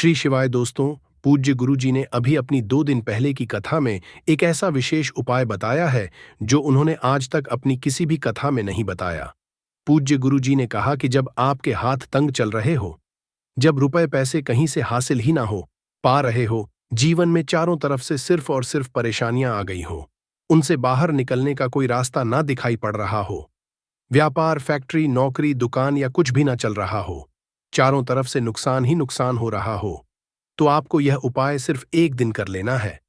श्री शिवाय दोस्तों, पूज्य गुरु जी ने अभी अपनी 2 दिन पहले की कथा में एक ऐसा विशेष उपाय बताया है जो उन्होंने आज तक अपनी किसी भी कथा में नहीं बताया। पूज्य गुरु जी ने कहा कि जब आपके हाथ तंग चल रहे हो, जब रुपए पैसे कहीं से हासिल ही ना हो पा रहे हो, जीवन में चारों तरफ से सिर्फ और सिर्फ परेशानियां आ गई हो, उनसे बाहर निकलने का कोई रास्ता ना दिखाई पड़ रहा हो, व्यापार, फैक्ट्री, नौकरी, दुकान या कुछ भी ना चल रहा हो, चारों तरफ से नुकसान ही नुकसान हो रहा हो, तो आपको यह उपाय सिर्फ 1 दिन कर लेना है।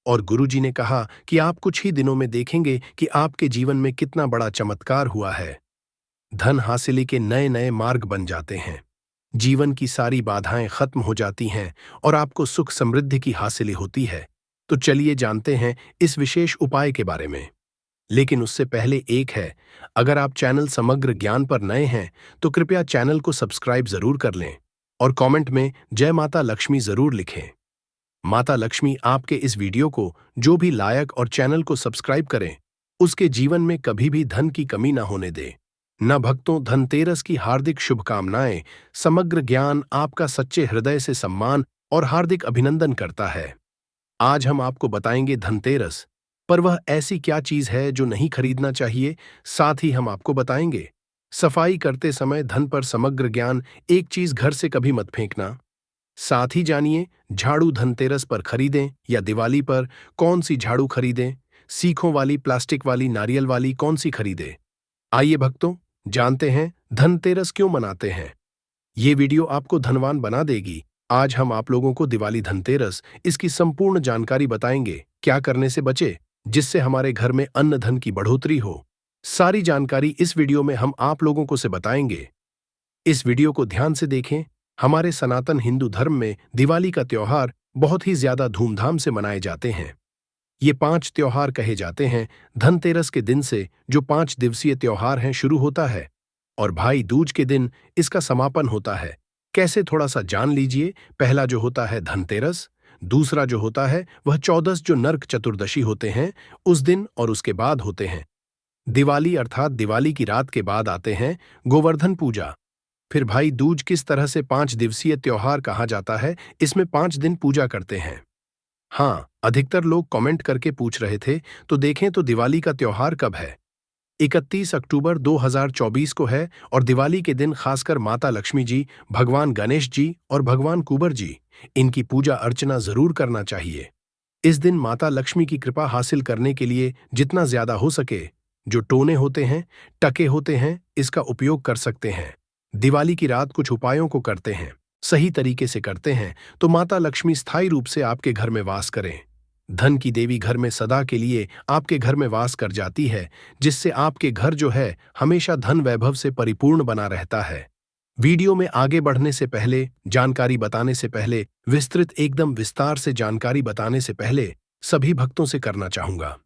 और गुरुजी ने कहा कि आप कुछ ही दिनों में देखेंगे कि आपके जीवन में कितना बड़ा चमत्कार हुआ है। धन हासिली के नए नए मार्ग बन जाते हैं, जीवन की सारी बाधाएं खत्म हो जाती हैं और आपको सुख समृद्धि की हासिली होती है। तो चलिए जानते हैं इस विशेष उपाय के बारे में। लेकिन उससे पहले एक है, अगर आप चैनल समग्र ज्ञान पर नए हैं तो कृपया चैनल को सब्सक्राइब जरूर कर लें और कमेंट में जय माता लक्ष्मी जरूर लिखें। माता लक्ष्मी आपके इस वीडियो को जो भी लायक और चैनल को सब्सक्राइब करें, उसके जीवन में कभी भी धन की कमी ना होने दे। न भक्तों, धनतेरस की हार्दिक शुभकामनाएं। समग्र ज्ञान आपका सच्चे हृदय से सम्मान और हार्दिक अभिनंदन करता है। आज हम आपको बताएंगे धनतेरस पर वह ऐसी क्या चीज है जो नहीं खरीदना चाहिए। साथ ही हम आपको बताएंगे सफाई करते समय धन पर समग्र ज्ञान। एक चीज घर से कभी मत फेंकना। साथ ही जानिए झाड़ू धनतेरस पर खरीदें या दिवाली पर, कौन सी झाड़ू खरीदें, सीखों वाली, प्लास्टिक वाली, नारियल वाली, कौन सी खरीदें। आइए भक्तों, जानते हैं धनतेरस क्यों मनाते हैं। ये वीडियो आपको धनवान बना देगी। आज हम आप लोगों को दिवाली, धनतेरस, इसकी संपूर्ण जानकारी बताएंगे। क्या करने से बचे जिससे हमारे घर में अन्न धन की बढ़ोतरी हो। सारी जानकारी इस वीडियो में हम आप लोगों को से बताएंगे। इस वीडियो को ध्यान से देखें। हमारे सनातन हिंदू धर्म में दिवाली का त्योहार बहुत ही ज्यादा धूमधाम से मनाए जाते हैं। ये 5 त्योहार कहे जाते हैं। धनतेरस के दिन से जो 5 दिवसीय त्योहार हैं शुरू होता है और भाई दूज के दिन इसका समापन होता है। कैसे, थोड़ा सा जान लीजिए। पहला जो होता है धनतेरस, दूसरा जो होता है वह 14 जो नरक चतुर्दशी होते हैं उस दिन, और उसके बाद होते हैं दिवाली, अर्थात दिवाली की रात के बाद आते हैं गोवर्धन पूजा। फिर भाई दूज किस तरह से 5 दिवसीय त्योहार कहा जाता है, इसमें 5 दिन पूजा करते हैं। हाँ, अधिकतर लोग कमेंट करके पूछ रहे थे, तो देखें तो दिवाली का त्योहार कब है। 31 अक्टूबर 2024 को है और दिवाली के दिन खासकर माता लक्ष्मी जी, भगवान गणेश जी और भगवान कुबर जी, इनकी पूजा अर्चना जरूर करना चाहिए। इस दिन माता लक्ष्मी की कृपा हासिल करने के लिए जितना ज्यादा हो सके, जो टोने होते हैं, टके होते हैं, इसका उपयोग कर सकते हैं। दिवाली की रात कुछ उपायों को करते हैं, सही तरीके से करते हैं तो माता लक्ष्मी स्थायी रूप से आपके घर में वास करें। धन की देवी घर में सदा के लिए आपके घर में वास कर जाती है, जिससे आपके घर जो है हमेशा धन वैभव से परिपूर्ण बना रहता है। वीडियो में आगे बढ़ने से पहले, जानकारी बताने से पहले, विस्तृत एकदम विस्तार से जानकारी बताने से पहले सभी भक्तों से करना चाहूंगा,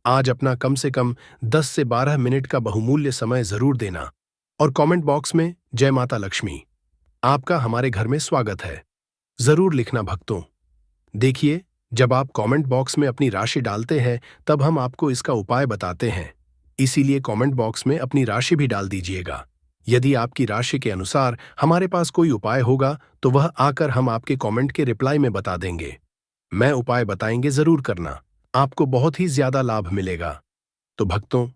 आज अपना कम से कम 10 से 12 मिनट का बहुमूल्य समय जरूर देना और कमेंट बॉक्स में जय माता लक्ष्मी, आपका हमारे घर में स्वागत है, जरूर लिखना भक्तों। देखिए, जब आप कमेंट बॉक्स में अपनी राशि डालते हैं तब हम आपको इसका उपाय बताते हैं, इसीलिए कमेंट बॉक्स में अपनी राशि भी डाल दीजिएगा। यदि आपकी राशि के अनुसार हमारे पास कोई उपाय होगा तो वह आकर हम आपके कमेंट के रिप्लाई में बता देंगे। मैं उपाय बताएंगे, जरूर करना, आपको बहुत ही ज्यादा लाभ मिलेगा। तो भक्तों,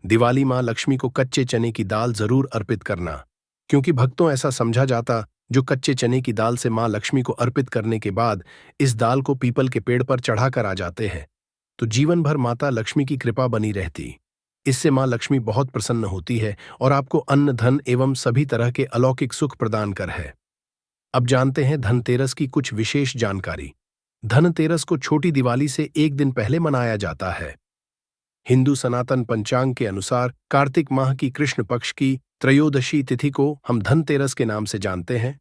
दिवाली मां लक्ष्मी को कच्चे चने की दाल जरूर अर्पित करना, क्योंकि भक्तों ऐसा समझा जाता, जो कच्चे चने की दाल से मां लक्ष्मी को अर्पित करने के बाद इस दाल को पीपल के पेड़ पर चढ़ाकर आ जाते हैं तो जीवन भर माता लक्ष्मी की कृपा बनी रहती। इससे मां लक्ष्मी बहुत प्रसन्न होती है और आपको अन्न, धन एवं सभी तरह के अलौकिक सुख प्रदान कर है। अब जानते हैं धनतेरस की कुछ विशेष जानकारी। धनतेरस को छोटी दिवाली से 1 दिन पहले मनाया जाता है। हिंदू सनातन पंचांग के अनुसार कार्तिक माह की कृष्ण पक्ष की त्रयोदशी तिथि को हम धनतेरस के नाम से जानते हैं।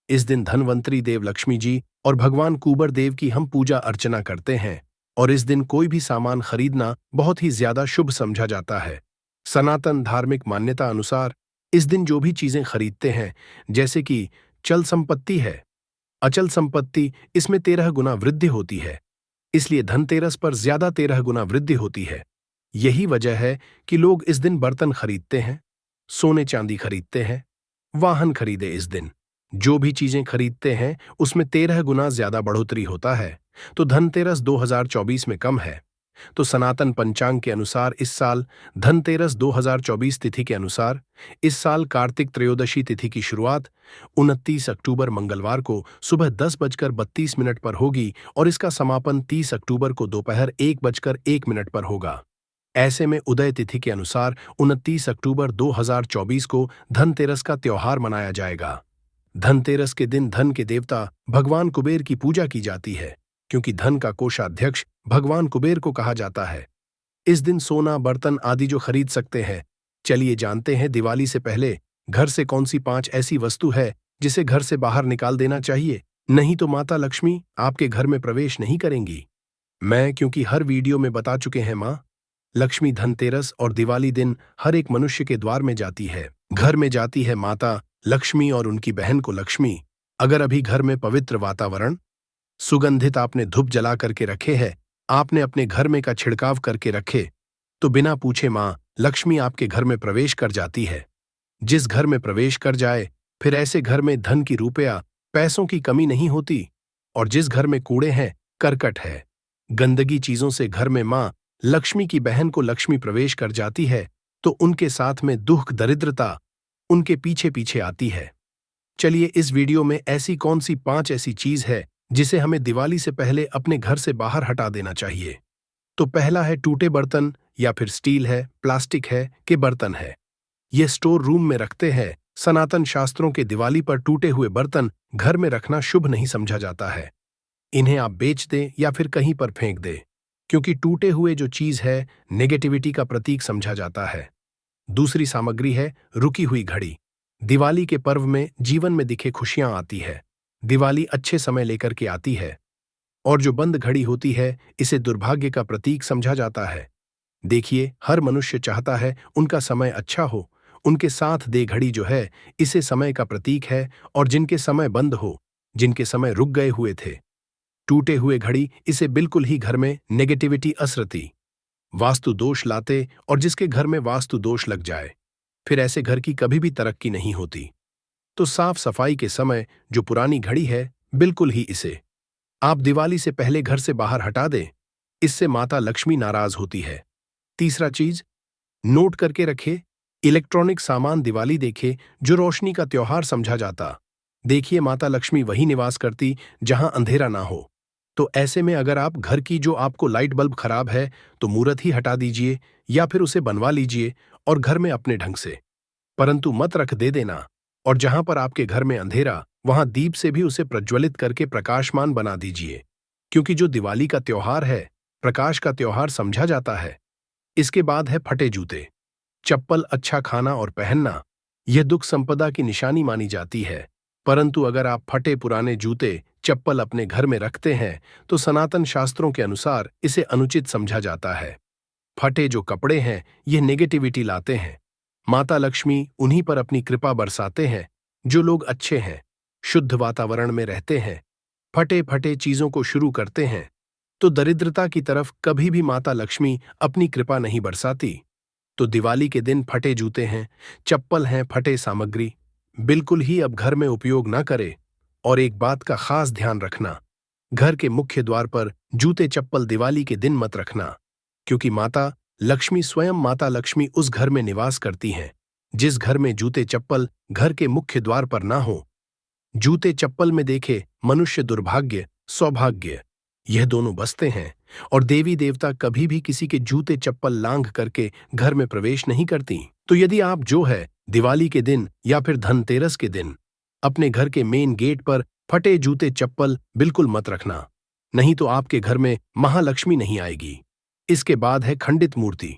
इस दिन धनवंतरी देव लक्ष्मी जी और भगवान कुबर देव की हम पूजा अर्चना करते हैं और इस दिन कोई भी सामान खरीदना बहुत ही ज्यादा शुभ समझा जाता है। सनातन धार्मिक मान्यता अनुसार इस दिन जो भी चीजें खरीदते हैं, जैसे कि चल संपत्ति है, अचल संपत्ति, इसमें 13 गुना वृद्धि होती है, इसलिए धनतेरस पर ज्यादा 13 गुना वृद्धि होती है। यही वजह है कि लोग इस दिन बर्तन खरीदते हैं, सोने चांदी खरीदते हैं, वाहन खरीदे इस दिन। जो भी चीजें खरीदते हैं उसमें 13 गुना ज्यादा बढ़ोतरी होता है। तो धनतेरस 2024 में कम है। तो सनातन पंचांग के अनुसार इस साल धनतेरस 2024 तिथि के अनुसार इस साल कार्तिक त्रयोदशी तिथि की शुरुआत 29 अक्टूबर मंगलवार को सुबह 10:32 पर होगी और इसका समापन 30 अक्टूबर को दोपहर 1:01 पर होगा। ऐसे में उदय तिथि के अनुसार 29 अक्टूबर 2024 को धनतेरस का त्योहार मनाया जाएगा। धनतेरस के दिन धन के देवता भगवान कुबेर की पूजा की जाती है, क्योंकि धन का कोषाध्यक्ष भगवान कुबेर को कहा जाता है। इस दिन सोना, बर्तन आदि जो खरीद सकते हैं। चलिए जानते हैं दिवाली से पहले घर से कौन सी 5 ऐसी वस्तु है जिसे घर से बाहर निकाल देना चाहिए, नहीं तो माता लक्ष्मी आपके घर में प्रवेश नहीं करेंगी। क्योंकि हर वीडियो में बता चुके हैं, माँ लक्ष्मी धनतेरस और दिवाली दिन हर एक मनुष्य के द्वार में जाती है। घर में जाती है माता लक्ष्मी और उनकी बहन को लक्ष्मी। अगर अभी घर में पवित्र वातावरण, सुगंधित आपने धूप जला करके रखे हैं, आपने अपने घर में का छिड़काव करके रखे, तो बिना पूछे मां लक्ष्मी आपके घर में प्रवेश कर जाती है। जिस घर में प्रवेश कर जाए फिर ऐसे घर में धन की, रुपया पैसों की कमी नहीं होती। और जिस घर में कूड़े हैं, करकट है, गंदगी चीजों से घर में मां लक्ष्मी की बहन को लक्ष्मी प्रवेश कर जाती है, तो उनके साथ में दुख, दरिद्रता उनके पीछे पीछे आती है। चलिए इस वीडियो में ऐसी कौन सी 5 ऐसी चीज है जिसे हमें दिवाली से पहले अपने घर से बाहर हटा देना चाहिए। तो पहला है टूटे बर्तन, या फिर स्टील है, प्लास्टिक है कि बर्तन है। ये स्टोर रूम में रखते हैं। सनातन शास्त्रों के दिवाली पर टूटे हुए बर्तन घर में रखना शुभ नहीं समझा जाता है। इन्हें आप बेच दें या फिर कहीं पर फेंक दें, क्योंकि टूटे हुए जो चीज है नेगेटिविटी का प्रतीक समझा जाता है। दूसरी सामग्री है रुकी हुई घड़ी। दिवाली के पर्व में जीवन में दिखे खुशियां आती है। दिवाली अच्छे समय लेकर के आती है, और जो बंद घड़ी होती है इसे दुर्भाग्य का प्रतीक समझा जाता है। देखिए, हर मनुष्य चाहता है उनका समय अच्छा हो, उनके साथ दे घड़ी जो है इसे समय का प्रतीक है। और जिनके समय बंद हो, जिनके समय रुक गए हुए थे, टूटे हुए घड़ी, इसे बिल्कुल ही घर में नेगेटिविटी, असरती, वास्तु दोष लाते। और जिसके घर में वास्तु दोष लग जाए फिर ऐसे घर की कभी भी तरक्की नहीं होती। तो साफ सफाई के समय जो पुरानी घड़ी है, बिल्कुल ही इसे आप दिवाली से पहले घर से बाहर हटा दें। इससे माता लक्ष्मी नाराज होती है। तीसरा चीज, नोट करके रखे, इलेक्ट्रॉनिक सामान दिवाली देखे जो रोशनी का त्योहार समझा जाता। देखिए, माता लक्ष्मी वही निवास करती जहां अंधेरा ना हो। तो ऐसे में अगर आप घर की जो आपको लाइट बल्ब खराब है तो मूर्त ही हटा दीजिए या फिर उसे बनवा लीजिए और घर में अपने ढंग से, परंतु मत रख दे देना। और जहां पर आपके घर में अंधेरा, वहां दीप से भी उसे प्रज्वलित करके प्रकाशमान बना दीजिए, क्योंकि जो दिवाली का त्योहार है प्रकाश का त्योहार समझा जाता है। इसके बाद है फटे जूते, चप्पल। अच्छा खाना और पहनना यह दुख संपदा की निशानी मानी जाती है, परंतु अगर आप फटे पुराने जूते, चप्पल अपने घर में रखते हैं तो सनातन शास्त्रों के अनुसार इसे अनुचित समझा जाता है। फटे जो कपड़े हैं ये नेगेटिविटी लाते हैं। माता लक्ष्मी उन्हीं पर अपनी कृपा बरसाते हैं जो लोग अच्छे हैं, शुद्ध वातावरण में रहते हैं। फटे फटे चीजों को शुरू करते हैं तो दरिद्रता की तरफ कभी भी माता लक्ष्मी अपनी कृपा नहीं बरसाती। तो दिवाली के दिन फटे जूते हैं, चप्पल हैं, फटे सामग्री बिल्कुल ही अब घर में उपयोग न करे। और एक बात का खास ध्यान रखना, घर के मुख्य द्वार पर जूते चप्पल दिवाली के दिन मत रखना, क्योंकि माता लक्ष्मी स्वयं माता लक्ष्मी उस घर में निवास करती हैं जिस घर में जूते चप्पल घर के मुख्य द्वार पर ना हो। जूते चप्पल में देखे मनुष्य दुर्भाग्य, सौभाग्य, यह दोनों बसते हैं। और देवी देवता कभी भी किसी के जूते चप्पल लांघ करके घर में प्रवेश नहीं करती। तो यदि आप जो है दिवाली के दिन या फिर धनतेरस के दिन अपने घर के मेन गेट पर फटे जूते चप्पल बिल्कुल मत रखना, नहीं तो आपके घर में महालक्ष्मी नहीं आएगी। इसके बाद है खंडित मूर्ति।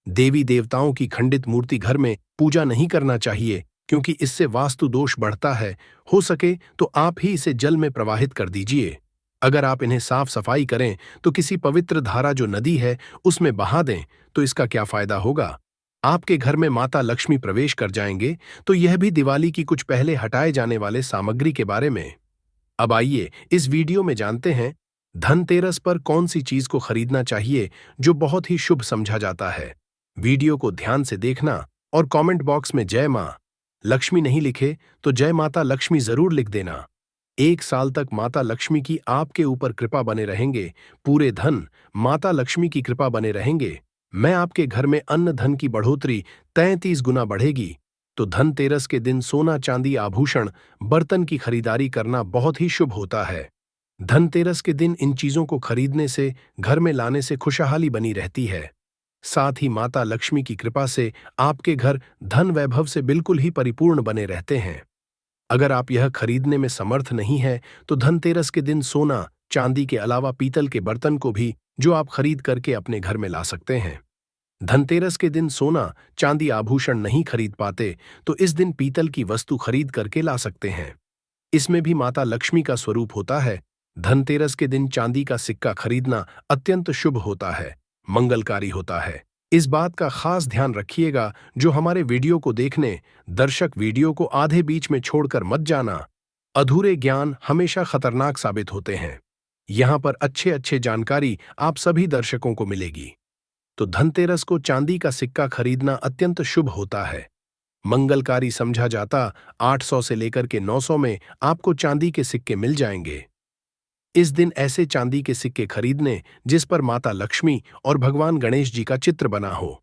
देवी देवताओं की खंडित मूर्ति घर में पूजा नहीं करना चाहिए, क्योंकि इससे वास्तु दोष बढ़ता है। हो सके तो आप ही इसे जल में प्रवाहित कर दीजिए। अगर आप इन्हें साफ सफाई करें तो किसी पवित्र धारा जो नदी है उसमें बहा दें तो इसका क्या फायदा होगा। आपके घर में माता लक्ष्मी प्रवेश कर जाएंगे। तो यह भी दिवाली की कुछ पहले हटाए जाने वाले सामग्री के बारे में। अब आइए इस वीडियो में जानते हैं धनतेरस पर कौन सी चीज को खरीदना चाहिए जो बहुत ही शुभ समझा जाता है। वीडियो को ध्यान से देखना और कमेंट बॉक्स में जय मां लक्ष्मी नहीं लिखे तो जय माता लक्ष्मी जरूर लिख देना। 1 साल तक माता लक्ष्मी की आपके ऊपर कृपा बने रहेंगे, पूरे धन माता लक्ष्मी की कृपा बने रहेंगे। मैं आपके घर में अन्न धन की बढ़ोतरी 33 गुना बढ़ेगी। तो धनतेरस के दिन सोना चांदी आभूषण बर्तन की खरीदारी करना बहुत ही शुभ होता है। धनतेरस के दिन इन चीजों को खरीदने से, घर में लाने से खुशहाली बनी रहती है। साथ ही माता लक्ष्मी की कृपा से आपके घर धन वैभव से बिल्कुल ही परिपूर्ण बने रहते हैं। अगर आप यह खरीदने में समर्थ नहीं है तो धनतेरस के दिन सोना चांदी के अलावा पीतल के बर्तन को भी जो आप खरीद करके अपने घर में ला सकते हैं। धनतेरस के दिन सोना चांदी आभूषण नहीं खरीद पाते तो इस दिन पीतल की वस्तु खरीद करके ला सकते हैं। इसमें भी माता लक्ष्मी का स्वरूप होता है। धनतेरस के दिन चांदी का सिक्का खरीदना अत्यंत शुभ होता है, मंगलकारी होता है। इस बात का खास ध्यान रखिएगा। जो हमारे वीडियो को देखने दर्शक वीडियो को आधे बीच में छोड़कर मत जाना। अधूरे ज्ञान हमेशा खतरनाक साबित होते हैं। यहाँ पर अच्छे अच्छे जानकारी आप सभी दर्शकों को मिलेगी। तो धनतेरस को चांदी का सिक्का खरीदना अत्यंत शुभ होता है, मंगलकारी समझा जाता। 800 से लेकर के 900 में आपको चांदी के सिक्के मिल जाएंगे। इस दिन ऐसे चांदी के सिक्के खरीदने जिस पर माता लक्ष्मी और भगवान गणेश जी का चित्र बना हो।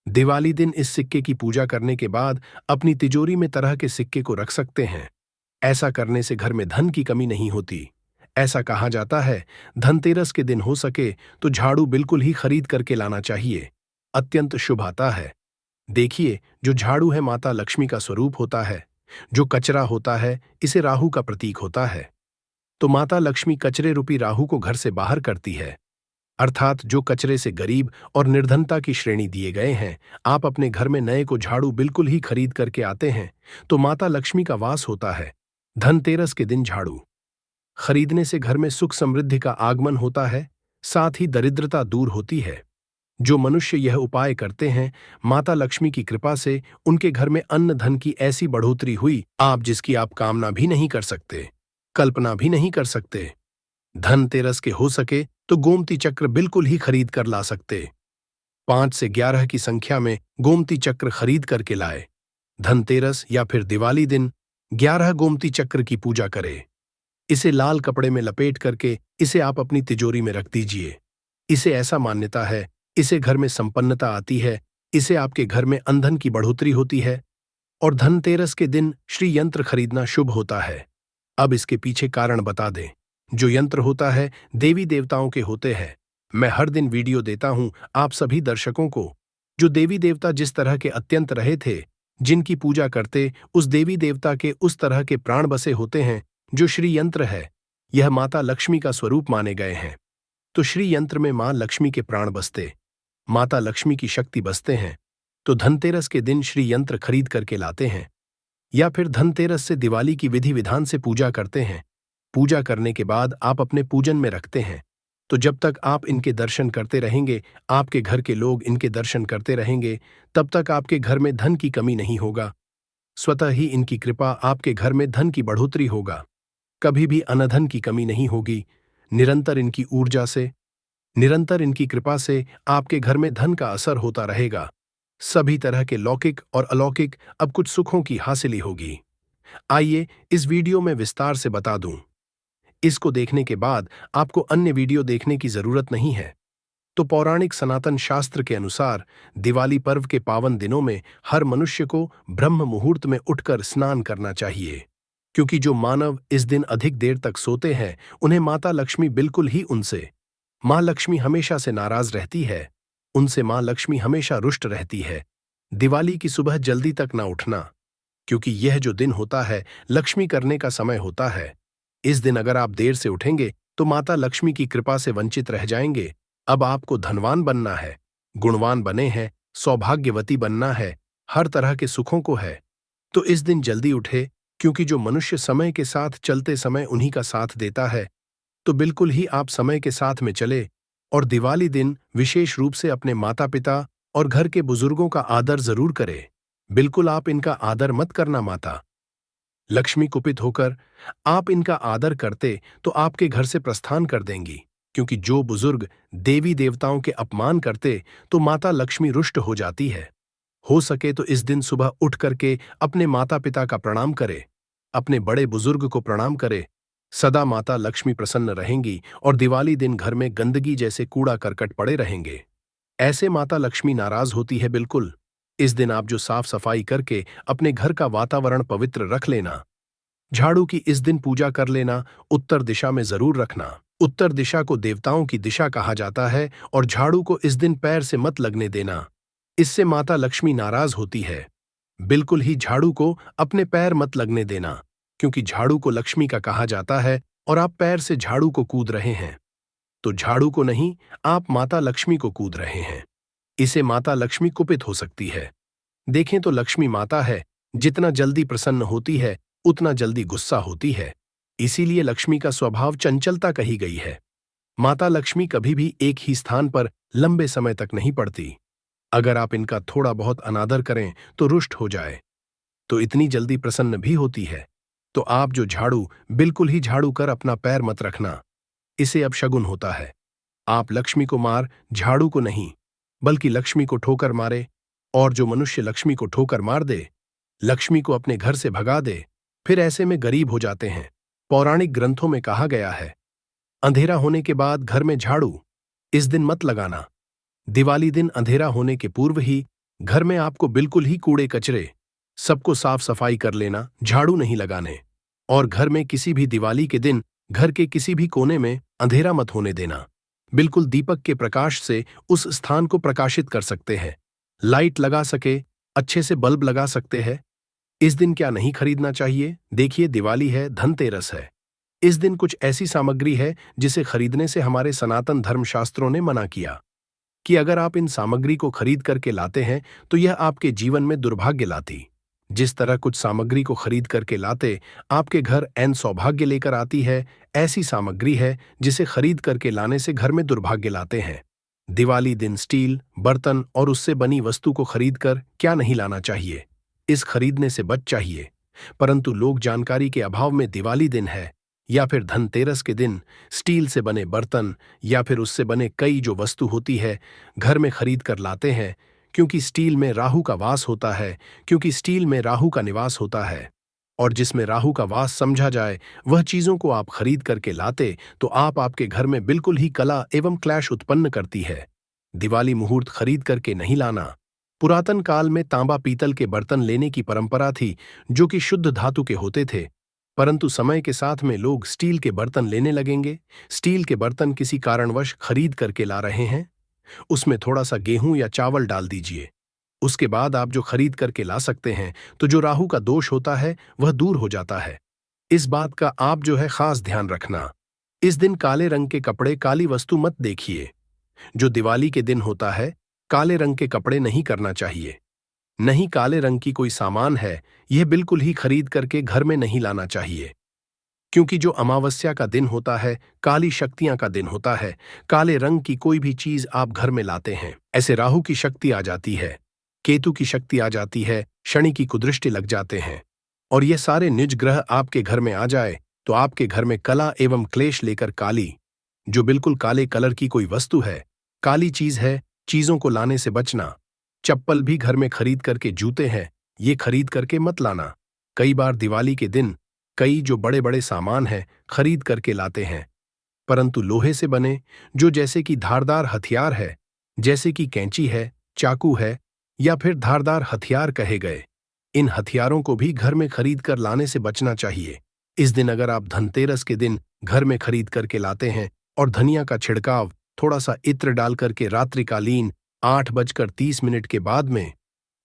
दिवाली दिन इस सिक्के की पूजा करने के बाद अपनी तिजोरी में तरह के सिक्के को रख सकते हैं। ऐसा करने से घर में धन की कमी नहीं होती। ऐसा कहा जाता है धनतेरस के दिन हो सके तो झाड़ू बिल्कुल ही खरीद करके लाना चाहिए, अत्यंत शुभ आता है। देखिए, जो झाड़ू है माता लक्ष्मी का स्वरूप होता है। जो कचरा होता है इसे राहु का प्रतीक होता है। तो माता लक्ष्मी कचरे रूपी राहु को घर से बाहर करती है। अर्थात जो कचरे से गरीब और निर्धनता की श्रेणी दिए गए हैं, आप अपने घर में नए को झाड़ू बिल्कुल ही खरीद करके आते हैं तो माता लक्ष्मी का वास होता है। धनतेरस के दिन झाड़ू खरीदने से घर में सुख समृद्धि का आगमन होता है, साथ ही दरिद्रता दूर होती है। जो मनुष्य यह उपाय करते हैं, माता लक्ष्मी की कृपा से उनके घर में अन्न धन की ऐसी बढ़ोतरी हुई आप जिसकी आप कामना भी नहीं कर सकते, कल्पना भी नहीं कर सकते। धनतेरस के हो सके तो गोमती चक्र बिल्कुल ही खरीद कर ला सकते। 5 से 11 की संख्या में गोमती चक्र खरीद करके लाए। धनतेरस या फिर दिवाली दिन 11 गोमती चक्र की पूजा करें। इसे लाल कपड़े में लपेट करके इसे आप अपनी तिजोरी में रख दीजिए। इसे ऐसा मान्यता है, इसे घर में संपन्नता आती है, इसे आपके घर में अंधन की बढ़ोतरी होती है। और धनतेरस के दिन श्री यंत्र खरीदना शुभ होता है। अब इसके पीछे कारण बता दें। जो यंत्र होता है देवी देवताओं के होते हैं। मैं हर दिन वीडियो देता हूं आप सभी दर्शकों को। जो देवी देवता जिस तरह के अत्यंत रहे थे, जिनकी पूजा करते उस देवी देवता के उस तरह के प्राण बसे होते हैं। जो श्री यंत्र है यह माता लक्ष्मी का स्वरूप माने गए हैं। तो श्री यंत्र में मां लक्ष्मी के प्राण बसते, माता लक्ष्मी की शक्ति बसते हैं। तो धनतेरस के दिन श्री यंत्र खरीद करके लाते हैं या फिर धनतेरस से दिवाली की विधि विधान से पूजा करते हैं। पूजा करने के बाद आप अपने पूजन में रखते हैं। तो जब तक आप इनके दर्शन करते रहेंगे, आपके घर के लोग इनके दर्शन करते रहेंगे, तब तक आपके घर में धन की कमी नहीं होगा। स्वतः ही इनकी कृपा आपके घर में धन की बढ़ोतरी होगा। कभी भी अनधन की कमी नहीं होगी। निरंतर इनकी ऊर्जा से, निरंतर इनकी कृपा से आपके घर में धन का असर होता रहेगा। सभी तरह के लौकिक और अलौकिक अब कुछ सुखों की हासिली होगी। आइए इस वीडियो में विस्तार से बता दूं। इसको देखने के बाद आपको अन्य वीडियो देखने की जरूरत नहीं है। तो पौराणिक सनातन शास्त्र के अनुसार दिवाली पर्व के पावन दिनों में हर मनुष्य को ब्रह्म मुहूर्त में उठकर स्नान करना चाहिए। क्योंकि जो मानव इस दिन अधिक देर तक सोते हैं, उन्हें माता लक्ष्मी बिल्कुल ही उनसे, मां लक्ष्मी हमेशा से नाराज रहती है। उनसे मां लक्ष्मी हमेशा रुष्ट रहती है। दिवाली की सुबह जल्दी तक ना उठना, क्योंकि यह जो दिन होता है लक्ष्मी करने का समय होता है। इस दिन अगर आप देर से उठेंगे तो माता लक्ष्मी की कृपा से वंचित रह जाएंगे। अब आपको धनवान बनना है, गुणवान बने हैं, सौभाग्यवती बनना है, हर तरह के सुखों को है। तो इस दिन जल्दी उठे, क्योंकि जो मनुष्य समय के साथ चलते समय उन्हीं का साथ देता है। तो बिल्कुल ही आप समय के साथ में चले और दिवाली दिन विशेष रूप से अपने माता पिता और घर के बुजुर्गों का आदर जरूर करें। बिल्कुल आप इनका आदर मत करना। माता लक्ष्मी कुपित होकर आप इनका आदर करते तो आपके घर से प्रस्थान कर देंगी। क्योंकि जो बुजुर्ग देवी देवताओं के अपमान करते तो माता लक्ष्मी रुष्ट हो जाती है। हो सके तो इस दिन सुबह उठ करके अपने माता पिता का प्रणाम करे, अपने बड़े बुजुर्ग को प्रणाम करे। सदा माता लक्ष्मी प्रसन्न रहेंगी और दिवाली दिन घर में गंदगी जैसे कूड़ा करकट पड़े रहेंगे। ऐसे माता लक्ष्मी नाराज होती है बिल्कुल। इस दिन आप जो साफ सफाई करके अपने घर का वातावरण पवित्र रख लेना, झाड़ू की इस दिन पूजा कर लेना, उत्तर दिशा में जरूर रखना। उत्तर दिशा को देवताओं की दिशा कहा जाता है और झाड़ू को इस दिन पैर से मत लगने देना, इससे माता लक्ष्मी नाराज होती है। बिल्कुल ही झाड़ू को अपने पैर मत लगने देना, क्योंकि झाड़ू को लक्ष्मी का कहा जाता है और आप पैर से झाड़ू को कूद रहे हैं, तो झाड़ू को नहीं, आप माता लक्ष्मी को कूद रहे हैं। इसे माता लक्ष्मी कुपित हो सकती है। देखें तो लक्ष्मी माता है, जितना जल्दी प्रसन्न होती है उतना जल्दी गुस्सा होती है। इसीलिए लक्ष्मी का स्वभाव चंचलता कही गई है। माता लक्ष्मी कभी भी एक ही स्थान पर लंबे समय तक नहीं पड़ती। अगर आप इनका थोड़ा बहुत अनादर करें तो रुष्ट हो जाए, तो इतनी जल्दी प्रसन्न भी होती है। तो आप जो झाड़ू, बिल्कुल ही झाड़ू कर अपना पैर मत रखना, इसे अपशगुन होता है। आप लक्ष्मी को मार, झाड़ू को नहीं, बल्कि लक्ष्मी को ठोकर मारे। और जो मनुष्य लक्ष्मी को ठोकर मार दे, लक्ष्मी को अपने घर से भगा दे, फिर ऐसे में गरीब हो जाते हैं। पौराणिक ग्रंथों में कहा गया है, अंधेरा होने के बाद घर में झाड़ू इस दिन मत लगाना। दिवाली दिन अंधेरा होने के पूर्व ही घर में आपको बिल्कुल ही कूड़े कचरे सबको साफ सफाई कर लेना, झाड़ू नहीं लगाने। और घर में किसी भी दिवाली के दिन घर के किसी भी कोने में अंधेरा मत होने देना। बिल्कुल दीपक के प्रकाश से उस स्थान को प्रकाशित कर सकते हैं। लाइट लगा सके, अच्छे से बल्ब लगा सकते हैं। इस दिन क्या नहीं खरीदना चाहिए? देखिए, दिवाली है, धनतेरस है। इस दिन कुछ ऐसी सामग्री है जिसे खरीदने से हमारे सनातन धर्मशास्त्रों ने मना किया कि अगर आप इन सामग्री को खरीद करके लाते हैं तो यह आपके जीवन में दुर्भाग्य लाती। जिस तरह कुछ सामग्री को खरीद करके लाते आपके घर ऐन सौभाग्य लेकर आती है, ऐसी सामग्री है जिसे खरीद करके लाने से घर में दुर्भाग्य लाते हैं। दिवाली दिन स्टील, बर्तन और उससे बनी वस्तु को खरीद कर क्या नहीं लाना चाहिए, इस खरीदने से बच चाहिए। परंतु लोग जानकारी के अभाव में दिवाली दिन है या फिर धनतेरस के दिन स्टील से बने बर्तन या फिर उससे बने कई जो वस्तु होती है घर में खरीद कर लाते हैं, क्योंकि स्टील में राहु का वास होता है, क्योंकि स्टील में राहु का निवास होता है। और जिसमें राहु का वास समझा जाए वह चीजों को आप खरीद करके लाते तो आपके घर में बिल्कुल ही कला एवं क्लैश उत्पन्न करती है। दिवाली मुहूर्त खरीद करके नहीं लाना। पुरातन काल में तांबा पीतल के बर्तन लेने की परंपरा थी जो कि शुद्ध धातु के होते थे, परंतु समय के साथ में लोग स्टील के बर्तन लेने लगेंगे। स्टील के बर्तन किसी कारणवश खरीद करके ला रहे हैं, उसमें थोड़ा सा गेहूं या चावल डाल दीजिए, उसके बाद आप जो खरीद करके ला सकते हैं, तो जो राहु का दोष होता है वह दूर हो जाता है। इस बात का आप जो है खास ध्यान रखना। इस दिन काले रंग के कपड़े, काली वस्तु मत देखिए। जो दिवाली के दिन होता है, काले रंग के कपड़े नहीं करना चाहिए। नहीं काले रंग की कोई सामान है, यह बिल्कुल ही खरीद करके घर में नहीं लाना चाहिए, क्योंकि जो अमावस्या का दिन होता है, काली शक्तियां का दिन होता है। काले रंग की कोई भी चीज आप घर में लाते हैं, ऐसे राहु की शक्ति आ जाती है, केतु की शक्ति आ जाती है, शनि की कुदृष्टि लग जाते हैं, और ये सारे निज ग्रह आपके घर में आ जाए तो आपके घर में कला एवं क्लेश लेकर काली, जो बिल्कुल काले कलर की कोई वस्तु है, काली चीज है, चीजों को लाने से बचना। चप्पल भी घर में खरीद करके, जूते हैं, ये खरीद करके मत लाना। कई बार दिवाली के दिन कई जो बड़े बड़े सामान हैं खरीद करके लाते हैं, परंतु लोहे से बने, जो जैसे कि धारदार हथियार है, जैसे कि कैंची है, चाकू है, या फिर धारदार हथियार कहे गए, इन हथियारों को भी घर में खरीद कर लाने से बचना चाहिए। इस दिन अगर आप धनतेरस के दिन घर में खरीद करके लाते हैं और धनिया का छिड़काव थोड़ा सा इत्र डाल करके रात्रिकालीन 8:30 के बाद में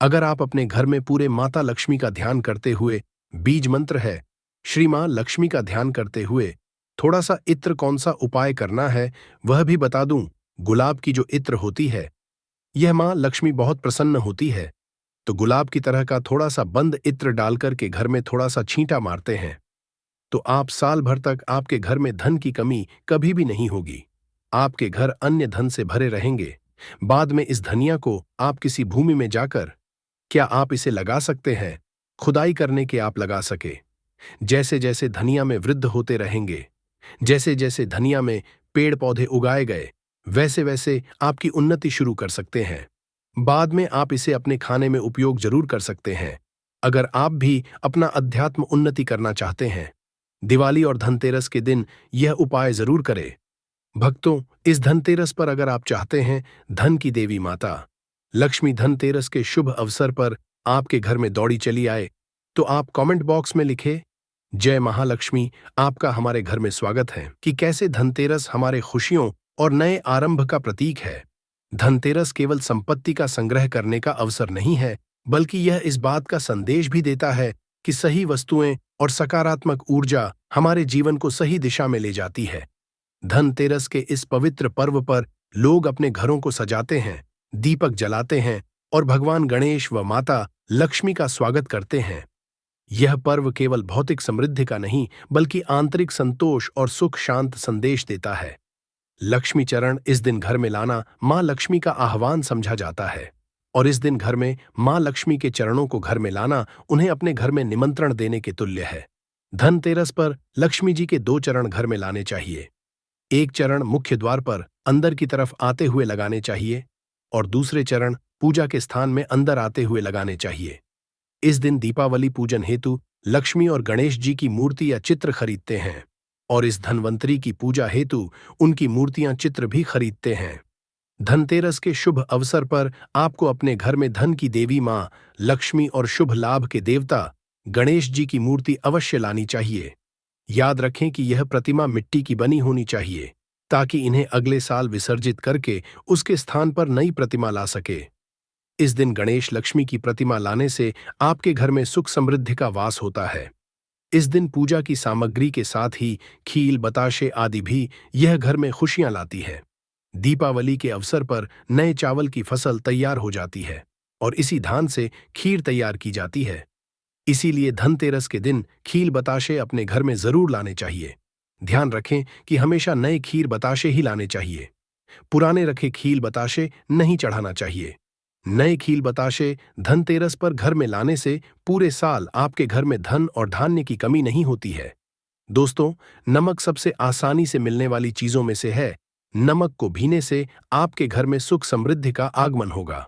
अगर आप अपने घर में पूरे माता लक्ष्मी का ध्यान करते हुए, बीज मंत्र है श्री मां लक्ष्मी का ध्यान करते हुए थोड़ा सा इत्र, कौन सा उपाय करना है वह भी बता दूं। गुलाब की जो इत्र होती है, यह मां लक्ष्मी बहुत प्रसन्न होती है, तो गुलाब की तरह का थोड़ा सा बंद इत्र डाल करके घर में थोड़ा सा छींटा मारते हैं, तो आप साल भर तक आपके घर में धन की कमी कभी भी नहीं होगी। आपके घर अन्य धन से भरे रहेंगे। बाद में इस धनिया को आप किसी भूमि में जाकर, क्या आप इसे लगा सकते हैं? खुदाई करने के आप लगा सके। जैसे जैसे धनिया में वृद्ध होते रहेंगे, जैसे जैसे धनिया में पेड़ पौधे उगाए गए, वैसे वैसे आपकी उन्नति शुरू कर सकते हैं। बाद में आप इसे अपने खाने में उपयोग जरूर कर सकते हैं, अगर आप भी अपना अध्यात्म उन्नति करना चाहते हैं। दिवाली और धनतेरस के दिन यह उपाय जरूर करें। भक्तों, इस धनतेरस पर अगर आप चाहते हैं धन की देवी माता लक्ष्मी धनतेरस के शुभ अवसर पर आपके घर में दौड़ी चली आए, तो आप कमेंट बॉक्स में लिखें, जय महालक्ष्मी। आपका हमारे घर में स्वागत है कि कैसे धनतेरस हमारे खुशियों और नए आरंभ का प्रतीक है। धनतेरस केवल संपत्ति का संग्रह करने का अवसर नहीं है, बल्कि यह इस बात का संदेश भी देता है कि सही वस्तुएं और सकारात्मक ऊर्जा हमारे जीवन को सही दिशा में ले जाती है। धनतेरस के इस पवित्र पर्व पर लोग अपने घरों को सजाते हैं, दीपक जलाते हैं और भगवान गणेश व माता लक्ष्मी का स्वागत करते हैं। यह पर्व केवल भौतिक समृद्धि का नहीं, बल्कि आंतरिक संतोष और सुख शांत संदेश देता है। लक्ष्मी चरण इस दिन घर में लाना मां लक्ष्मी का आह्वान समझा जाता है, और इस दिन घर में मां लक्ष्मी के चरणों को घर में लाना उन्हें अपने घर में निमंत्रण देने के तुल्य है। धनतेरस पर लक्ष्मी जी के 2 चरण घर में लाने चाहिए। एक चरण मुख्य द्वार पर अंदर की तरफ आते हुए लगाने चाहिए और दूसरे चरण पूजा के स्थान में अंदर आते हुए लगाने चाहिए। इस दिन दीपावली पूजन हेतु लक्ष्मी और गणेश जी की मूर्ति या चित्र खरीदते हैं, और इस धनवंतरी की पूजा हेतु उनकी मूर्तियां चित्र भी खरीदते हैं। धनतेरस के शुभ अवसर पर आपको अपने घर में धन की देवी मां लक्ष्मी और शुभ लाभ के देवता गणेश जी की मूर्ति अवश्य लानी चाहिए। याद रखें कि यह प्रतिमा मिट्टी की बनी होनी चाहिए, ताकि इन्हें अगले साल विसर्जित करके उसके स्थान पर नई प्रतिमा ला सके। इस दिन गणेश लक्ष्मी की प्रतिमा लाने से आपके घर में सुख समृद्धि का वास होता है। इस दिन पूजा की सामग्री के साथ ही खील बताशे आदि भी यह घर में खुशियां लाती है। दीपावली के अवसर पर नए चावल की फसल तैयार हो जाती है और इसी धान से खीर तैयार की जाती है। इसीलिए धनतेरस के दिन खील बताशे अपने घर में जरूर लाने चाहिए। ध्यान रखें कि हमेशा नए खीर बताशे ही लाने चाहिए। पुराने रखे खील बताशे नहीं चढ़ाना चाहिए। नए खील बताशे धनतेरस पर घर में लाने से पूरे साल आपके घर में धन और धान्य की कमी नहीं होती है। दोस्तों, नमक सबसे आसानी से मिलने वाली चीजों में से है। नमक को भीने से आपके घर में सुख समृद्धि का आगमन होगा।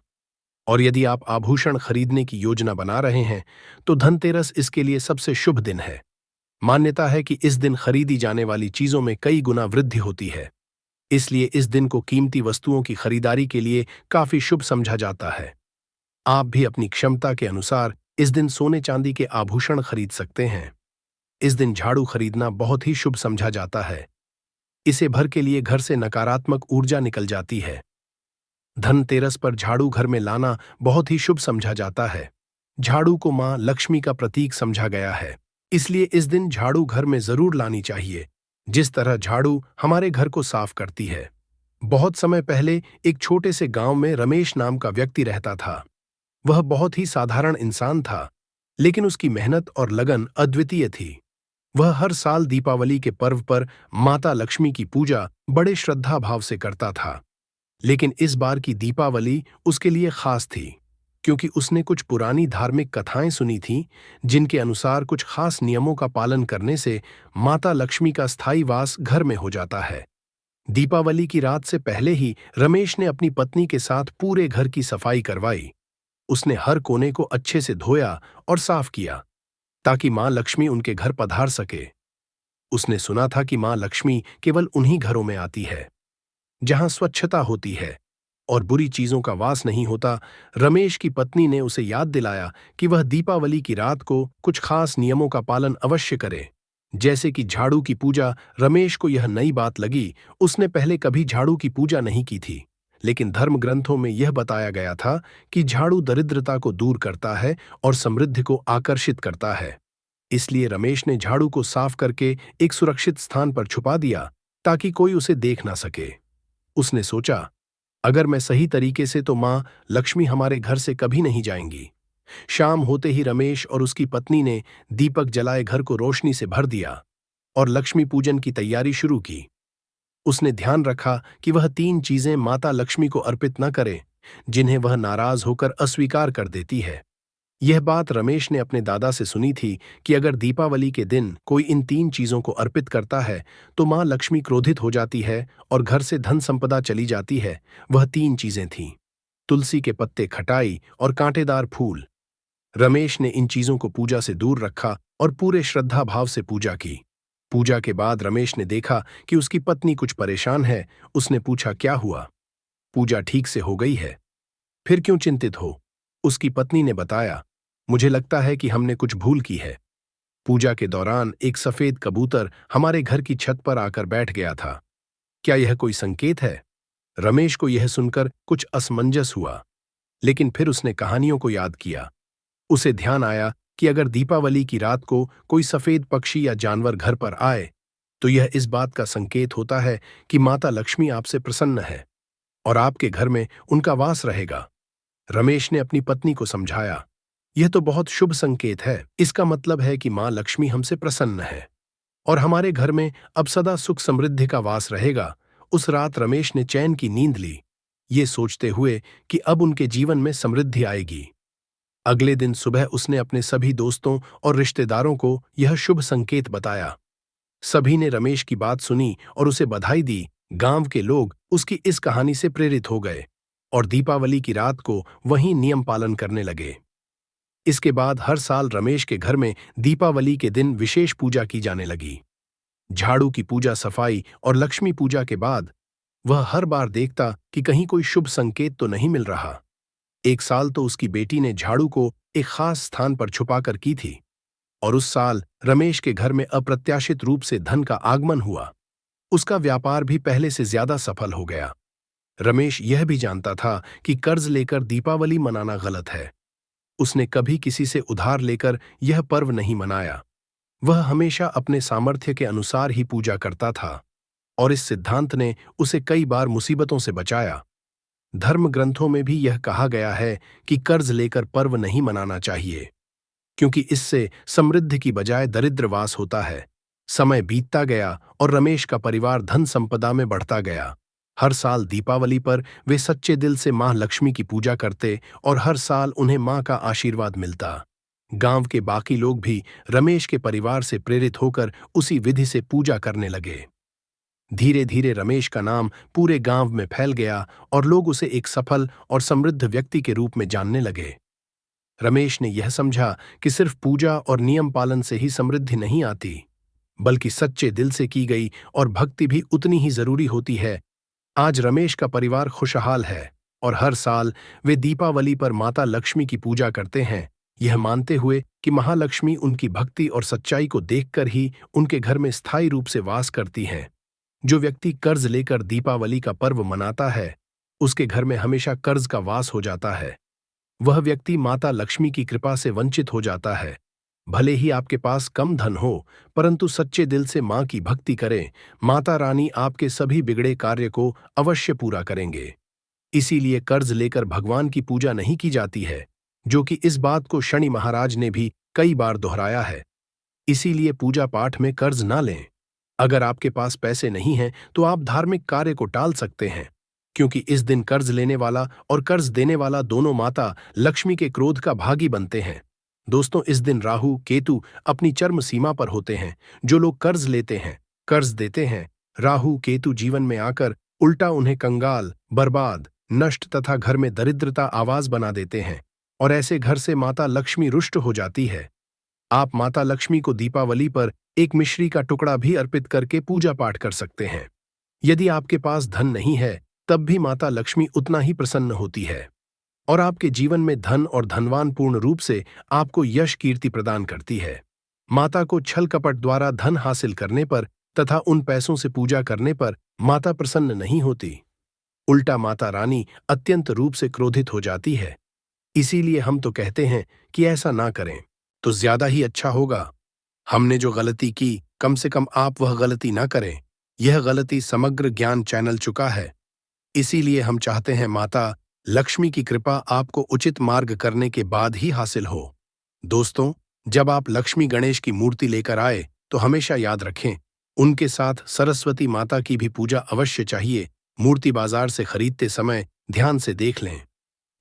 और यदि आप आभूषण खरीदने की योजना बना रहे हैं, तो धनतेरस इसके लिए सबसे शुभ दिन है। मान्यता है कि इस दिन खरीदी जाने वाली चीजों में कई गुना वृद्धि होती है। इसलिए इस दिन को कीमती वस्तुओं की खरीदारी के लिए काफी शुभ समझा जाता है। आप भी अपनी क्षमता के अनुसार इस दिन सोने चांदी के आभूषण खरीद सकते हैं। इस दिन झाड़ू खरीदना बहुत ही शुभ समझा जाता है। इसे भर के लिए घर से नकारात्मक ऊर्जा निकल जाती है। धनतेरस पर झाड़ू घर में लाना बहुत ही शुभ समझा जाता है। झाड़ू को मां लक्ष्मी का प्रतीक समझा गया है, इसलिए इस दिन झाड़ू घर में जरूर लानी चाहिए। जिस तरह झाड़ू हमारे घर को साफ करती है। बहुत समय पहले एक छोटे से गांव में रमेश नाम का व्यक्ति रहता था। वह बहुत ही साधारण इंसान था, लेकिन उसकी मेहनत और लगन अद्वितीय थी। वह हर साल दीपावली के पर्व पर माता लक्ष्मी की पूजा बड़े श्रद्धा भाव से करता था। लेकिन इस बार की दीपावली उसके लिए खास थी, क्योंकि उसने कुछ पुरानी धार्मिक कथाएं सुनी थीं, जिनके अनुसार कुछ खास नियमों का पालन करने से माता लक्ष्मी का स्थायी वास घर में हो जाता है। दीपावली की रात से पहले ही रमेश ने अपनी पत्नी के साथ पूरे घर की सफाई करवाई। उसने हर कोने को अच्छे से धोया और साफ किया, ताकि मां लक्ष्मी उनके घर पधार सके। उसने सुना था कि मां लक्ष्मी केवल उन्हीं घरों में आती है जहां स्वच्छता होती है और बुरी चीजों का वास नहीं होता। रमेश की पत्नी ने उसे याद दिलाया कि वह दीपावली की रात को कुछ खास नियमों का पालन अवश्य करे, जैसे कि झाड़ू की पूजा। रमेश को यह नई बात लगी। उसने पहले कभी झाड़ू की पूजा नहीं की थी, लेकिन धर्म ग्रंथों में यह बताया गया था कि झाड़ू दरिद्रता को दूर करता है और समृद्धि को आकर्षित करता है। इसलिए रमेश ने झाड़ू को साफ करके एक सुरक्षित स्थान पर छुपा दिया, ताकि कोई उसे देख ना सके। उसने सोचा, अगर मैं सही तरीके से तो मां लक्ष्मी हमारे घर से कभी नहीं जाएंगी। शाम होते ही रमेश और उसकी पत्नी ने दीपक जलाए घर को रोशनी से भर दिया और लक्ष्मी पूजन की तैयारी शुरू की। उसने ध्यान रखा कि वह 3 चीजें माता लक्ष्मी को अर्पित न करे, जिन्हें वह नाराज होकर अस्वीकार कर देती है। यह बात रमेश ने अपने दादा से सुनी थी कि अगर दीपावली के दिन कोई इन 3 चीजों को अर्पित करता है, तो मां लक्ष्मी क्रोधित हो जाती है और घर से धन संपदा चली जाती है। वह 3 चीजें थीं। तुलसी के पत्ते, खटाई और कांटेदार फूल। रमेश ने इन चीजों को पूजा से दूर रखा और पूरे श्रद्धा भाव से पूजा की। पूजा के बाद रमेश ने देखा कि उसकी पत्नी कुछ परेशान है। उसने पूछा, क्या हुआ? पूजा ठीक से हो गई है, फिर क्यों चिंतित हो? उसकी पत्नी ने बताया, मुझे लगता है कि हमने कुछ भूल की है। पूजा के दौरान एक सफेद कबूतर हमारे घर की छत पर आकर बैठ गया था। क्या यह कोई संकेत है? रमेश को यह सुनकर कुछ असमंजस हुआ, लेकिन फिर उसने कहानियों को याद किया। उसे ध्यान आया कि अगर दीपावली की रात को कोई सफेद पक्षी या जानवर घर पर आए, तो यह इस बात का संकेत होता है कि माता लक्ष्मी आपसे प्रसन्न है और आपके घर में उनका वास रहेगा। रमेश ने अपनी पत्नी को समझाया, यह तो बहुत शुभ संकेत है। इसका मतलब है कि मां लक्ष्मी हमसे प्रसन्न है और हमारे घर में अब सदा सुख समृद्धि का वास रहेगा। उस रात रमेश ने चैन की नींद ली, ये सोचते हुए कि अब उनके जीवन में समृद्धि आएगी। अगले दिन सुबह उसने अपने सभी दोस्तों और रिश्तेदारों को यह शुभ संकेत बताया। सभी ने रमेश की बात सुनी और उसे बधाई दी। गांव के लोग उसकी इस कहानी से प्रेरित हो गए और दीपावली की रात को वहीं नियम पालन करने लगे। इसके बाद हर साल रमेश के घर में दीपावली के दिन विशेष पूजा की जाने लगी। झाड़ू की पूजा, सफाई और लक्ष्मी पूजा के बाद वह हर बार देखता कि कहीं कोई शुभ संकेत तो नहीं मिल रहा। एक साल तो उसकी बेटी ने झाड़ू को एक खास स्थान पर छुपाकर की थी और उस साल रमेश के घर में अप्रत्याशित रूप से धन का आगमन हुआ। उसका व्यापार भी पहले से ज्यादा सफल हो गया। रमेश यह भी जानता था कि कर्ज लेकर दीपावली मनाना गलत है। उसने कभी किसी से उधार लेकर यह पर्व नहीं मनाया। वह हमेशा अपने सामर्थ्य के अनुसार ही पूजा करता था और इस सिद्धांत ने उसे कई बार मुसीबतों से बचाया। धर्म ग्रंथों में भी यह कहा गया है कि कर्ज लेकर पर्व नहीं मनाना चाहिए, क्योंकि इससे समृद्धि की बजाय दरिद्रवास होता है। समय बीतता गया और रमेश का परिवार धन संपदा में बढ़ता गया। हर साल दीपावली पर वे सच्चे दिल से मां लक्ष्मी की पूजा करते और हर साल उन्हें मां का आशीर्वाद मिलता। गांव के बाकी लोग भी रमेश के परिवार से प्रेरित होकर उसी विधि से पूजा करने लगे। धीरे धीरे रमेश का नाम पूरे गांव में फैल गया और लोग उसे एक सफल और समृद्ध व्यक्ति के रूप में जानने लगे। रमेश ने यह समझा कि सिर्फ पूजा और नियम पालन से ही समृद्धि नहीं आती, बल्कि सच्चे दिल से की गई और भक्ति भी उतनी ही जरूरी होती है। आज रमेश का परिवार खुशहाल है और हर साल वे दीपावली पर माता लक्ष्मी की पूजा करते हैं, यह मानते हुए कि महालक्ष्मी उनकी भक्ति और सच्चाई को देखकर ही उनके घर में स्थायी रूप से वास करती हैं। जो व्यक्ति कर्ज लेकर दीपावली का पर्व मनाता है, उसके घर में हमेशा कर्ज का वास हो जाता है। वह व्यक्ति माता लक्ष्मी की कृपा से वंचित हो जाता है। भले ही आपके पास कम धन हो, परंतु सच्चे दिल से मां की भक्ति करें, माता रानी आपके सभी बिगड़े कार्य को अवश्य पूरा करेंगे। इसीलिए कर्ज लेकर भगवान की पूजा नहीं की जाती है, जो कि इस बात को शनि महाराज ने भी कई बार दोहराया है। इसीलिए पूजा पाठ में कर्ज ना लें। अगर आपके पास पैसे नहीं हैं तो आप धार्मिक कार्य को टाल सकते हैं, क्योंकि इस दिन कर्ज लेने वाला और कर्ज देने वाला दोनों माता लक्ष्मी के क्रोध का भागी बनते हैं। दोस्तों, इस दिन राहु केतु अपनी चरम सीमा पर होते हैं। जो लोग कर्ज लेते हैं, कर्ज देते हैं, राहु केतु जीवन में आकर उल्टा उन्हें कंगाल, बर्बाद, नष्ट तथा घर में दरिद्रता आवाज बना देते हैं और ऐसे घर से माता लक्ष्मी रुष्ट हो जाती है। आप माता लक्ष्मी को दीपावली पर एक मिश्री का टुकड़ा भी अर्पित करके पूजा पाठ कर सकते हैं। यदि आपके पास धन नहीं है, तब भी माता लक्ष्मी उतना ही प्रसन्न होती है और आपके जीवन में धन और धनवान पूर्ण रूप से आपको यश कीर्ति प्रदान करती है। माता को छल कपट द्वारा धन हासिल करने पर तथा उन पैसों से पूजा करने पर माता प्रसन्न नहीं होती। उल्टा माता रानी अत्यंत रूप से क्रोधित हो जाती है। इसीलिए हम तो कहते हैं कि ऐसा ना करें तो ज्यादा ही अच्छा होगा। हमने जो गलती की, कम से कम आप वह गलती ना करें। यह गलती समग्र ज्ञान चैनल चुका है। इसीलिए हम चाहते हैं माता लक्ष्मी की कृपा आपको उचित मार्ग करने के बाद ही हासिल हो। दोस्तों, जब आप लक्ष्मी गणेश की मूर्ति लेकर आए तो हमेशा याद रखें, उनके साथ सरस्वती माता की भी पूजा अवश्य चाहिए। मूर्ति बाजार से खरीदते समय ध्यान से देख लें।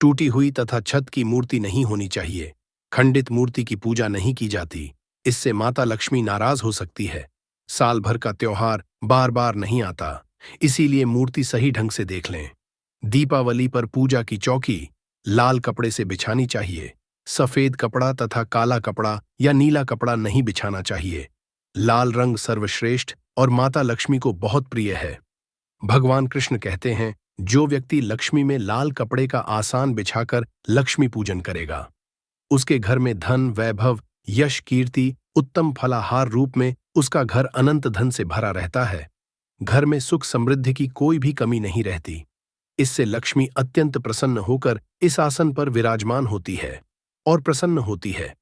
टूटी हुई तथा छत की मूर्ति नहीं होनी चाहिए। खंडित मूर्ति की पूजा नहीं की जाती, इससे माता लक्ष्मी नाराज हो सकती है। साल भर का त्योहार बार बार नहीं आता, इसीलिए मूर्ति सही ढंग से देख लें। दीपावली पर पूजा की चौकी लाल कपड़े से बिछानी चाहिए। सफेद कपड़ा तथा काला कपड़ा या नीला कपड़ा नहीं बिछाना चाहिए। लाल रंग सर्वश्रेष्ठ और माता लक्ष्मी को बहुत प्रिय है। भगवान कृष्ण कहते हैं, जो व्यक्ति लक्ष्मी में लाल कपड़े का आसान बिछाकर लक्ष्मी पूजन करेगा, उसके घर में धन, वैभव, यश, कीर्ति, उत्तम फलाहार रूप में उसका घर अनंत धन से भरा रहता है। घर में सुख समृद्धि की कोई भी कमी नहीं रहती। इससे लक्ष्मी अत्यंत प्रसन्न होकर इस आसन पर विराजमान होती है और प्रसन्न होती है।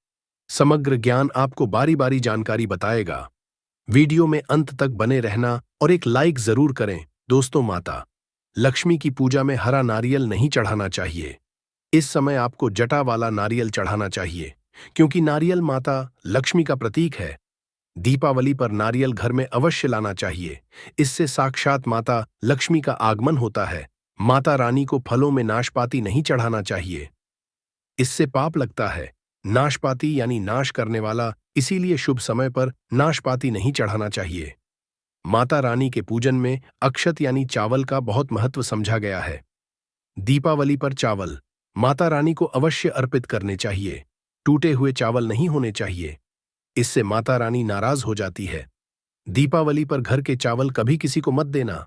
समग्र ज्ञान आपको बारी बारी जानकारी बताएगा। वीडियो में अंत तक बने रहना और एक लाइक जरूर करें। दोस्तों, माता लक्ष्मी की पूजा में हरा नारियल नहीं चढ़ाना चाहिए। इस समय आपको जटा वाला नारियल चढ़ाना चाहिए, क्योंकि नारियल माता लक्ष्मी का प्रतीक है। दीपावली पर नारियल घर में अवश्य लाना चाहिए। इससे साक्षात माता लक्ष्मी का आगमन होता है। माता रानी को फलों में नाशपाती नहीं चढ़ाना चाहिए, इससे पाप लगता है। नाशपाती यानी नाश करने वाला, इसीलिए शुभ समय पर नाशपाती नहीं चढ़ाना चाहिए। माता रानी के पूजन में अक्षत यानी चावल का बहुत महत्व समझा गया है। दीपावली पर चावल माता रानी को अवश्य अर्पित करने चाहिए। टूटे हुए चावल नहीं होने चाहिए, इससे माता रानी नाराज हो जाती है। दीपावली पर घर के चावल कभी किसी को मत देना,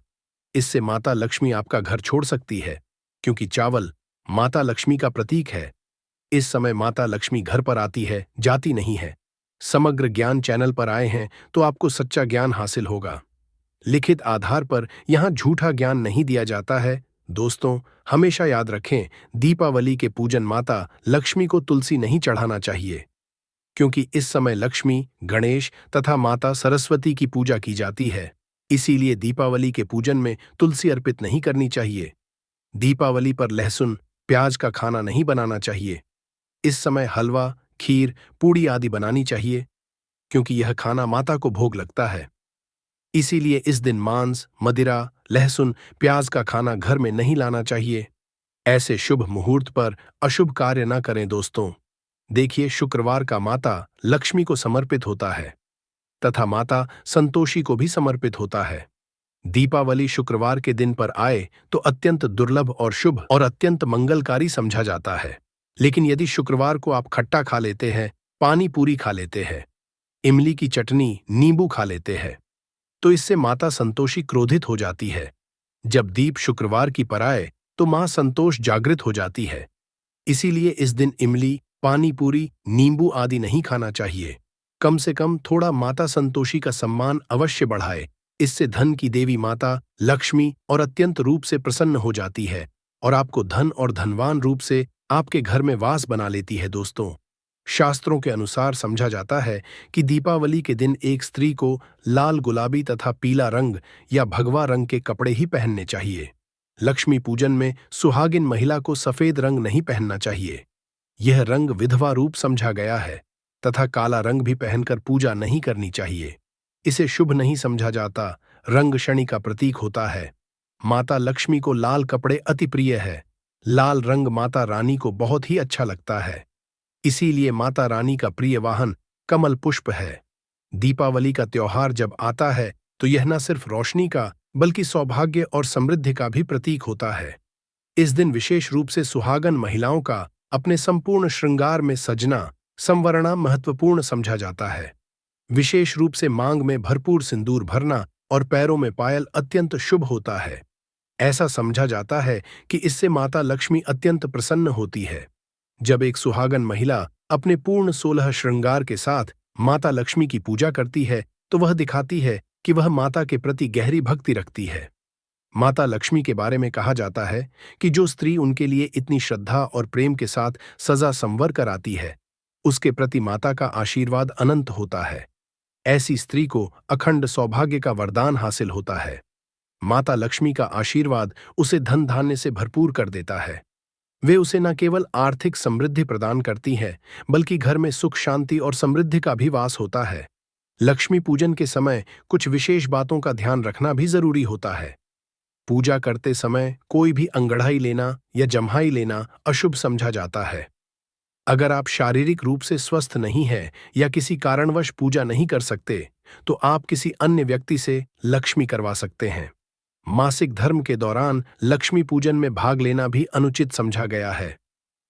इससे माता लक्ष्मी आपका घर छोड़ सकती है, क्योंकि चावल माता लक्ष्मी का प्रतीक है। इस समय माता लक्ष्मी घर पर आती है, जाती नहीं है। समग्र ज्ञान चैनल पर आए हैं तो आपको सच्चा ज्ञान हासिल होगा। लिखित आधार पर यहां झूठा ज्ञान नहीं दिया जाता है। दोस्तों, हमेशा याद रखें, दीपावली के पूजन माता लक्ष्मी को तुलसी नहीं चढ़ाना चाहिए, क्योंकि इस समय लक्ष्मी, गणेश तथा माता सरस्वती की पूजा की जाती है। इसीलिए दीपावली के पूजन में तुलसी अर्पित नहीं करनी चाहिए। दीपावली पर लहसुन, प्याज का खाना नहीं बनाना चाहिए। इस समय हलवा, खीर, पूड़ी आदि बनानी चाहिए, क्योंकि यह खाना माता को भोग लगता है। इसीलिए इस दिन मांस, मदिरा, लहसुन, प्याज का खाना घर में नहीं लाना चाहिए। ऐसे शुभ मुहूर्त पर अशुभ कार्य न करें। दोस्तों, देखिए, शुक्रवार का माता लक्ष्मी को समर्पित होता है तथा माता संतोषी को भी समर्पित होता है। दीपावली शुक्रवार के दिन पर आए तो अत्यंत दुर्लभ और शुभ और अत्यंत मंगलकारी समझा जाता है। लेकिन यदि शुक्रवार को आप खट्टा खा लेते हैं, पानी पूरी खा लेते हैं, इमली की चटनी, नींबू खा लेते हैं, तो इससे माता संतोषी क्रोधित हो जाती है। जब दीप शुक्रवार की पर आए तो मां संतोष जागृत हो जाती है। इसीलिए इस दिन इमली, पानी पूरी, नींबू आदि नहीं खाना चाहिए। कम से कम थोड़ा माता संतोषी का सम्मान अवश्य बढ़ाए। इससे धन की देवी माता लक्ष्मी और अत्यंत रूप से प्रसन्न हो जाती है और आपको धन और धनवान रूप से आपके घर में वास बना लेती है। दोस्तों, शास्त्रों के अनुसार समझा जाता है कि दीपावली के दिन एक स्त्री को लाल, गुलाबी तथा पीला रंग या भगवा रंग के कपड़े ही पहनने चाहिए। लक्ष्मी पूजन में सुहागिन महिला को सफेद रंग नहीं पहनना चाहिए। यह रंग विधवा रूप समझा गया है तथा काला रंग भी पहनकर पूजा नहीं करनी चाहिए। इसे शुभ नहीं समझा जाता। रंग शनि का प्रतीक होता है। माता लक्ष्मी को लाल कपड़े अति प्रिय है। लाल रंग माता रानी को बहुत ही अच्छा लगता है। इसीलिए माता रानी का प्रिय वाहन कमल पुष्प है। दीपावली का त्योहार जब आता है तो यह न सिर्फ रोशनी का बल्कि सौभाग्य और समृद्धि का भी प्रतीक होता है। इस दिन विशेष रूप से सुहागन महिलाओं का अपने संपूर्ण श्रृंगार में सजना, संवरना महत्वपूर्ण समझा जाता है। विशेष रूप से मांग में भरपूर सिंदूर भरना और पैरों में पायल अत्यंत शुभ होता है। ऐसा समझा जाता है कि इससे माता लक्ष्मी अत्यंत प्रसन्न होती है। जब एक सुहागन महिला अपने पूर्ण 16 श्रृंगार के साथ माता लक्ष्मी की पूजा करती है तो वह दिखाती है कि वह माता के प्रति गहरी भक्ति रखती है। माता लक्ष्मी के बारे में कहा जाता है कि जो स्त्री उनके लिए इतनी श्रद्धा और प्रेम के साथ सजा संवर कर आती है, उसके प्रति माता का आशीर्वाद अनंत होता है। ऐसी स्त्री को अखंड सौभाग्य का वरदान हासिल होता है। माता लक्ष्मी का आशीर्वाद उसे धन धान्य से भरपूर कर देता है। वे उसे न केवल आर्थिक समृद्धि प्रदान करती हैं, बल्कि घर में सुख, शांति और समृद्धि का भी वास होता है। लक्ष्मी पूजन के समय कुछ विशेष बातों का ध्यान रखना भी जरूरी होता है। पूजा करते समय कोई भी अंगड़ाई लेना या जम्हाई लेना अशुभ समझा जाता है। अगर आप शारीरिक रूप से स्वस्थ नहीं हैं या किसी कारणवश पूजा नहीं कर सकते, तो आप किसी अन्य व्यक्ति से लक्ष्मी करवा सकते हैं। मासिक धर्म के दौरान लक्ष्मी पूजन में भाग लेना भी अनुचित समझा गया है।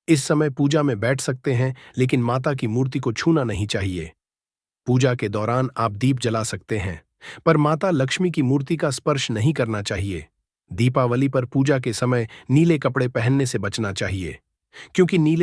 इस समय पूजा में बैठ सकते हैं, लेकिन माता की मूर्ति को छूना नहीं चाहिए। पूजा के दौरान आप दीप जला सकते हैं, पर माता लक्ष्मी की मूर्ति का स्पर्श नहीं करना चाहिए। दीपावली पर पूजा के समय नीले कपड़े पहनने से बचना चाहिए, क्योंकि नीले